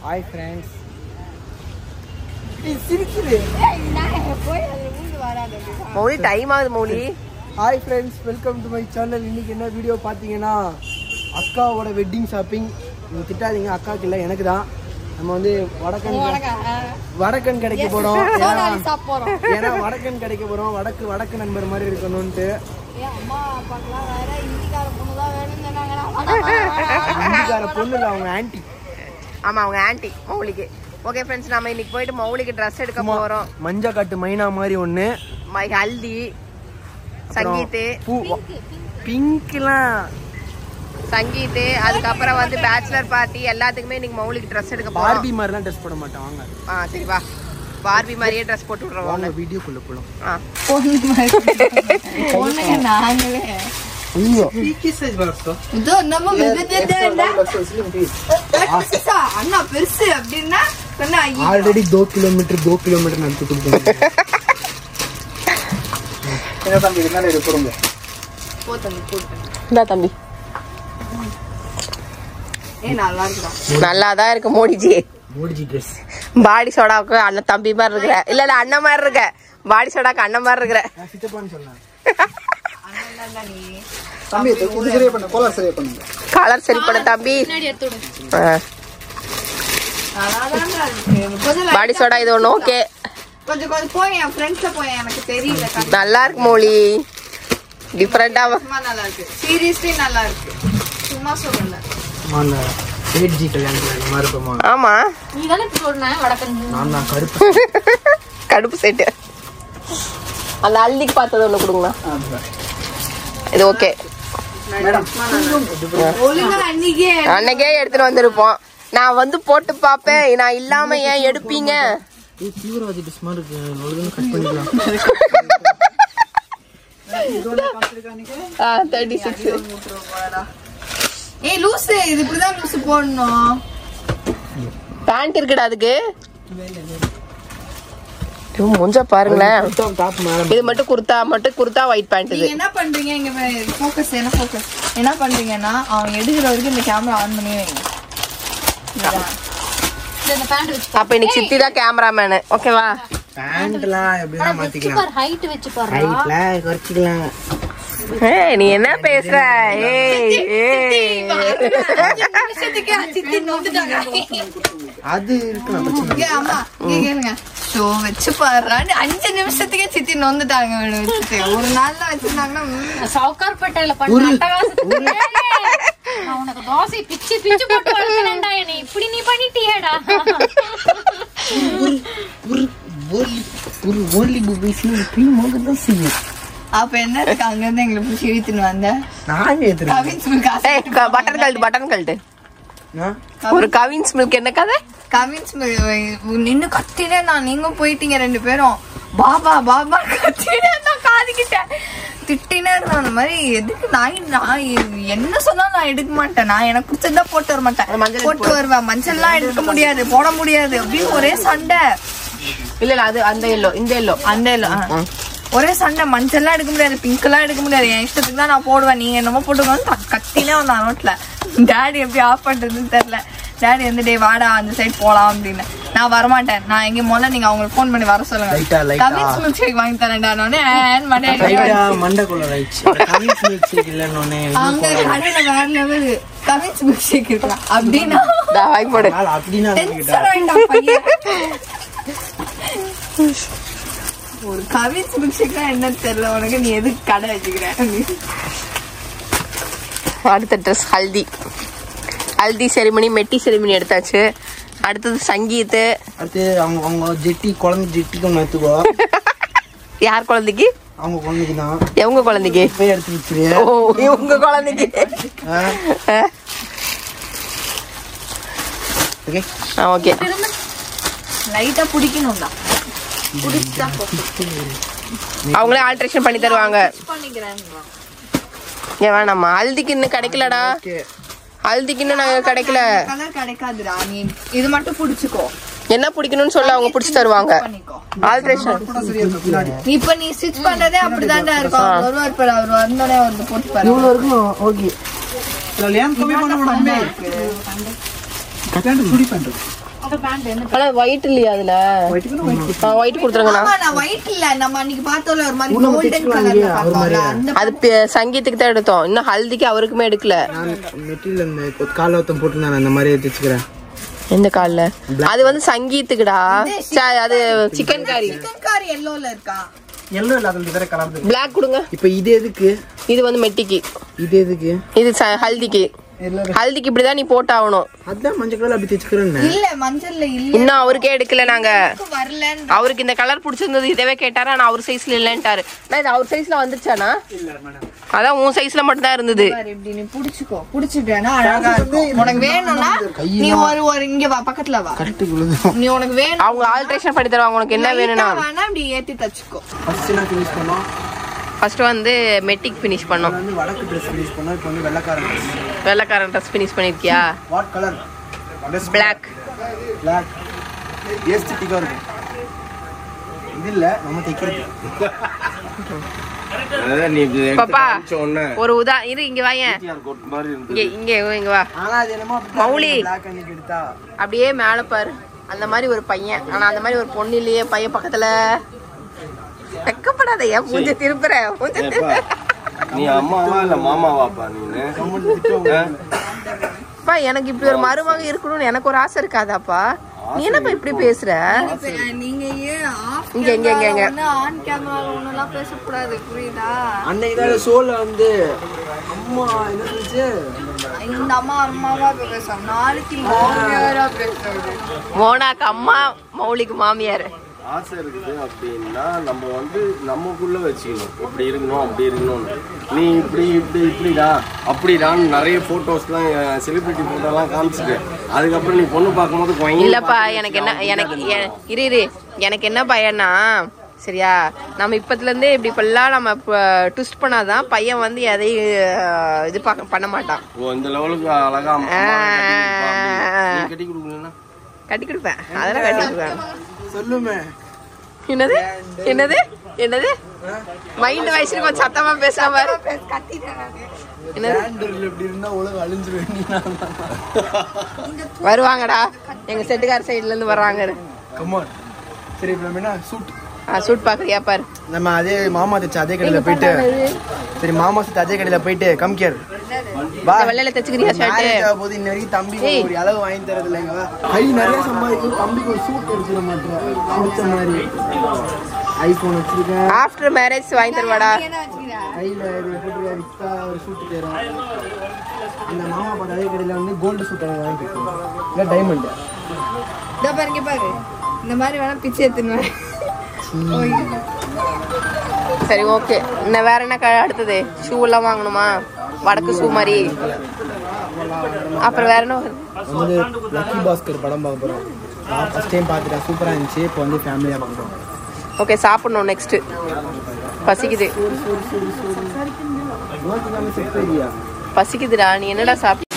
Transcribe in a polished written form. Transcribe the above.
Hi friends. Mouli time ஆகுது Mouli. Hi friends, welcome to my channel. இன்னைக்கு என்ன வீடியோ பார்த்தீங்கன்னா அக்காவோட வெட்டிங் ஷாப்பிங். நீங்கள் திட்டாதீங்க, அக்காவுக்கு இல்லை எனக்கு தான். நம்ம வந்து வடக்கன் கிடைக்க போகிறோம். ஏன்னா வடக்கன் கிடைக்க போகிறோம். வடக்கு நண்பர் மாதிரி இருக்கணும்ட்டு. இந்திக்கார பொண்ணு இல்லை, அவங்க ஆன்டி. ஆமாம், அவங்க ஆன்டி மௌலிக்கு. ஓகே ஃப்ரெண்ட்ஸ், நம்ம இன்னைக்கு போயிட்டு மௌலிக்கு ட்ரெஸ் எடுக்க போகிறோம். மஞ்சள் காட்டு மைனா மாதிரி ஒன்று, ஹல்தி, சங்கீத்து, பிங்க்லாம் சங்கீத்து, அதுக்கப்புறம் வந்து பேச்சுலர் பார்ட்டி எல்லாத்துக்குமே இன்னைக்கு மௌலிக்கு ட்ரெஸ் எடுக்க போகிறோம். பார்பி மாதிரிலாம் ட்ரெஸ் போட மாட்டோம். வாங்க. சரி வா, பார்பி மாதிரியே ட்ரெஸ் போட்டு விட்றோம். வாங்க வீடியோக்குள்ள போலாம். நாங்களே ஐயோ அண்ணா பெருசு அப்படின்னா ஆல்ரெடி 2 கிலோமீட்டர் நடத்தி கொடுத்தேன். தம்பி நல்லாதான் இருக்கு. மோடிஜி ட்ரெஸ் பாடி சோடாவுக்கு அண்ணன் தம்பி மாதிரி இருக்கிற. இல்ல அண்ணன் மாதிரி இருக்க. பாடி சோடாக்கு அண்ணன் மாதிரி இருக்கிற. கலர் சரி பண்ண தம்பி. பாடி சோடா இது ஒண்ணு ஓகே. கொஞ்சம் போய் என் ஃப்ரெண்ட்ஸ்ல போய் எனக்கு தெரியல. நல்லா இருக்கு மோலி, டிஃபரெண்டா நல்லா இருக்கு. சீரியஸ்லி நல்லா இருக்கு, சும்மா சொல்லல. ஆமா, கடுப்பு செட்டு. அந்த அள்ளிக்கு பார்த்தது ஒண்ணு கொடுங்களா? இது ஓகே. அன்னைக்கே எடுத்துட்டு வந்திருப்போம். நான் வந்து போட்டு பாப்பேன். நான் இல்லாம ஏன் எடுப்பீங்க? இது இப்படிதான் லூசு போடணும். பேண்ட் இருக்குடா அதுக்கு. கொஞ்ச பாருங்களேன், இது மட்டும் குர்த்தா ஒயிட் பேண்ட். இது என்ன பண்றீங்க? இங்க ஃபோக்கஸ் என்ன பண்றீங்கன்னா, அவன் எடுக்கிற வரைக்கும் இந்த கேமரா ஆன் பண்ணி வைங்க. அப்ப இன்னைக்கு சித்தி தான் கேமராமேன். ஓகேவா? பேண்ட்லாம் எப்படினா மாத்திக்கலாம். ஹைட் வெச்சு பாரு. ஹைட்ல குறச்சிக்கலாம். ஏய், நீ என்ன பேசுற? அது இருக்கு பிரச்சனை. அம்மா கேளுங்க. ஷோ வெச்சு பாரு. 5 நிமிஷத்துக்கே சித்தி நொந்துட்டாங்க. ஒரு நாள்ல வச்சிருந்தாங்கன்னா சவுகார்பேட்டையில பண்ண உனக்கு தோசை பிச்சு போட்டு வளர்க்கறேன்டா. என்ன இப்படி நீ பண்ணிட்டியேடா. ஒரு ஓன்லி புபைஸ்ல இப்படி மோகதான் செய்யும். அப்ப என்ன இருக்கு? அங்க இருந்து எங்களை பிடிச்சி இழுத்துன்னு வந்த நான் ஏத்துறேன். பட்டன் கழட்டு. ஒரு கவின்ஸ் மில்க் என்ன கதை? கவின்ஸ் நின்னு கத்தினே நான். நீங்க போயிட்டீங்க 2 பேரும். பாபா கத்தினே நான் காதுகிட்டேன். திட்டினே இருந்தேன். அந்த மாதிரி எதுக்கு நான் என்ன சொன்னாலும் நான் எடுக்க மாட்டேன். நான் எனக்கு பிடிச்சதான் போட்டு வர மாட்டேன். போட்டு வருவேன். மஞ்சள் எல்லாம் எடுக்க முடியாது, போட முடியாது. அப்படின்னு ஒரே சண்டை. இல்ல அது அந்த எல்லோ, இந்த எல்லோ, அந்த எல்லோ ஒரே சண்டை. மஞ்சள் எல்லாம் எடுக்க முடியாது, பிங்க் எல்லாம் எடுக்க முடியாது. என் இஷ்டத்துக்கு தான் நான் போடுவேன். நீங்க என்னமோ போட்டுக்கோன்னு கத்தினே வந்தான் ரோட்ல. டேடி எப்படி ஆஃப் பண்றதுன்னு தெரியல. டேடி வந்து டே வாடா அந்த சைட் போலாம் அப்படின்னு. நான் வரமாட்டேன். நான் எங்க முதல்ல நீங்க அவங்களுக்கு போன் பண்ணி வர சொல்லுங்க. கவின்ஸ் மில்க் ஷேக் வாங்கி தரேன்டா. அங்க கடையில வேற லெவல் கவின்ஸ் மில்க் ஷேக் இருக்கலாம் அப்படின்னா வாங்கி போடு. ஒரு கவின்ஸ் மில்க் ஷேக்னா என்னன்னு தெரியல உனக்கு. நீ எதுக்கு கடை வச்சுக்கிற? அடுத்த ட்ரெஸ் ஹல்தி செரிமனி, மெட்டி செரிமனி எடுத்தாச்சு. அடுத்தது சங்கீத்து. அடுத்து அவங்க ஜெட்டி, குழந்தை ஜெட்டிக்கு ஒன்று எடுத்துக்கோ. யார் குழந்தைக்கு? அவங்க குழந்தைக்கு தான். எவங்க குழந்தைக்கு? போய் எடுத்து வச்சிரு. ஓ, இவங்க குழந்தைக்கு. Okay okay. லைட்டா பிடிக்கணும் தான். அவங்களே ஆல்ட்ரேஷன் பண்ணி தருவாங்க. ஏன் வேணாமா? ஹல்திக்கு இன்னும் கிடைக்கலடா. ஹல்திக்கு இன்னும் நாங்க கிடைக்கல. கலர் கிடைக்காதுடா. நீ இது மட்டும் பிடிச்சுக்கோ. என்ன பிடிக்கணும்னு சொல்ல அவங்க பிடிச்சு தருவாங்க. ஆல்ட்ரேஷன் இப்ப நீ ஸ்டிச் பண்றதே அப்படிதான்டா இருக்கும். ஒருவர் பேர் அவர் வந்தோடனே வந்து போட்டு பாரு. இவ்வளவு இருக்கும். ஓகே. லேம் கம்மி பண்ண முடியுமே. கட்டாண்டு சுடி பண்றது. அந்த பேண்ட் என்ன ஆனா ஒயிட் இல்லையா அதுல? ஒயிட் கொடுத்துருங்கண்ணா. ஆமா நான் ஒயிட் இல்ல, நம்ம அன்னைக்கு பார்த்தோம்ல ஒரு மாதிரி கோல்டன் கலர்ல பார்த்தோம்ல அந்த. அது சங்கீத்துக்கு தான் எடுத்தோம், இன்னும் ஹல்திக்கு அவருக்குமே எடுக்கல. மெட்டீரியல் இந்த கால ஒருத்தம் போட்டுருந்தேன் அந்த மாதிரி தைச்சுக்கிறேன். எந்த கால்ல? அது வந்து சங்கீத்துக்குடா. அது சிக்கன் காரி. சிக்கன் காரி எல்லோல இருக்கா? எல்லோ இல்ல, அது வேற கலர். பிளாக் கொடுங்க. இப்போ இது எதுக்கு? இது வந்து மெட்டிக்கு. இது எதுக்கு? இது ஹல்திக்கு. ஹல்திக்கு இப்படிதான் நீ போட்டாகணும். அதான் மஞ்சள் கலர்ல அப்படி தைச்சுக்கிறேன். இல்ல மஞ்சள்ல இல்ல, இன்னும் அவருக்கே எடுக்கல நாங்க. வரலன்னு அவருக்கு இந்த கலர் பிடிச்சிருந்தது, இதவே கேட்டாரு. ஆனா அவர் சைஸ்ல இல்லன்ட்டாரு. நான் இது அவர் சைஸ்ல வந்துருச்சானா? அதான் உன் சைஸ்ல மட்டும் தான் இருந்தது. இப்படி நீ புடிச்சுக்கோ, புடிச்சிட்டேனா அழகா இருக்கும். உனக்கு வேணும்னா நீ ஒரு இங்க வா, பக்கத்துல வா. நீ உனக்கு வேணும், அவங்க ஆல்ட்ரேஷன் பண்ணி தருவாங்க. உனக்கு என்ன வேணும்னா வேணா இப்படி ஏத்தி தச்சுக்கோ. ஃபர்ஸ்ட் நான் ஃபினிஷ் பண்ணோம். ஃபர்ஸ்ட் வந்து மெட்டிக் ஃபினிஷ் பண்ணோம். வந்து வடக்கு Dress ஃபினிஷ் பண்ணோம். இப்போ வந்து வெள்ளைக்காரன் ட்ரெஸ் ஃபினிஷ் பண்ணிருக்கியா? What colour? பிளாக். பிளாக் ஏஸ்தட்டிக்கா இருக்கு. இது இல்ல நம்ம தைக்கிறது. பாப்பா ஒரு இரு இங்க வாயேன். இங்க வா. ஆனா அது என்னமோ மௌலி பிளாக் அன்னைக்கு எடுத்தா அப்படியே மேல பாரு. அந்த மாதிரி ஒரு பையன், ஆனா அந்த மாதிரி ஒரு பொண்ணு இல்லையே பையன் பக்கத்துல. வெக்கப்படாத, ஏன் மூஞ்ச திருப்புற? நீ அம்மாவா இல்ல மாமாவாப்பா? நீப்பா எனக்கு இப்படி ஒரு மருமக இருக்கணும்னு எனக்கு ஒரு ஆசை இருக்காதாப்பா? நீ என்னப்பா இப்படி பேசுற? நீங்க ஏன் ஆஃப் இங்க இங்க இங்க இங்க ஆன் கேமரால ஒண்ணலாம் பேசக்கூடாது, புரியுதா? அன்னைக்கு தான் சோல வந்து அம்மா என்ன சொல்லுச்சு? இந்த அம்மா அம்மாவா பேசும், நாளைக்கு மாமியாரா பேசுறது. மோனாக்கு அம்மா, மௌலிக்கு மாமியார். ஆசை இருக்குது அப்படின்னா நம்ம வந்து நமக்குள்ள வச்சுக்கணும். இப்படி இருக்கணும் அப்படி இருக்கணும்னு. நீ இப்படி இப்படி இப்படிடா அப்படிடான்னு நிறைய போட்டோஸ்லாம் செலிபிரிட்டி போட்டோலாம் காமிச்சிட்டு அதுக்கப்புறம் நீ பொண்ணு பார்க்கும்போது இல்லப்பா எனக்கு என்ன, இரு எனக்கு என்ன பயன்னா, சரியா, நம்ம இப்பத்துல இருந்தே இப்படி இப்பெல்லாம் நம்ம ட்விஸ்ட் பண்ணாதான் பையன் வந்து எதையும் இது பண்ண மாட்டான். இந்த லெவலுக்கு அழகா கட்டி கொடுக்கணும்னா கட்டி கொடுப்பேன், அதெல்லாம் கட்டி கொடுப்பேன். சொல்லுமே. என்னது என்னது என்னது மைண்ட் வயசுல கொஞ்சம் சத்தமா பேசாம இப்படி இருந்தா உலகம் அழிஞ்சிருவேன். வருவாங்கடா, எங்க செட்டுக்கார சைடுல இருந்து வர்றாங்க. கமான். சரி இப்போ நம்ம என்ன சூட் சூட் பாக்குறியா பாரு. நம்ம அதே மாமா தைச்ச அதே கடையில போயிட்டு, சரி மாமா தைச்ச அதே கடையில போயிட்டு கம்கியர் வா. வெள்ளையில தச்சுக்கிறியா ஷர்ட்? போது இன்ன வரைக்கும் தம்பிக்கு ஒரு அளவு வாங்கி தரது இல்லைங்க. கை நிறைய சம்பாதிக்கும், தம்பிக்கு ஒரு சூட் எடுத்துட மாட்டேன். பிடிச்ச மாதிரி ஐபோன் வச்சிருக்கேன். ஆஃப்டர் மேரேஜ் வாங்கி தருவாடா. கையில ஒரு சூட் தேரும். அந்த மாமா பார்த்த அதே கடையில வந்து கோல்டு சூட் வாங்கி கொடுக்கணும், இல்லை டைமண்ட். இதோ பாருங்க பாரு, இந்த மாதிரி வேணா பிச்சை எடுத்துன்னு. சரி ஓகே. இன்னும் வேற என்ன அடுத்தது? ஷூ எல்லாம் வாங்கணுமா? வடக்கு ஷூ மாதிரி. அப்புறம் வேற என்ன வந்து லக்கி பாஸ்கர் படம் பார்க்க போறோம். நான் ஃபர்ஸ்ட் டைம் பார்த்துட்டேன், சூப்பரா இருந்துச்சு. இப்போ வந்து ஃபேமிலியா பார்க்குறோம். ஓகே, சாப்பிடணும். நெக்ஸ்ட் பசிக்குது. பசிக்குதுடா. நீ என்னடா சாப்பிட்ட?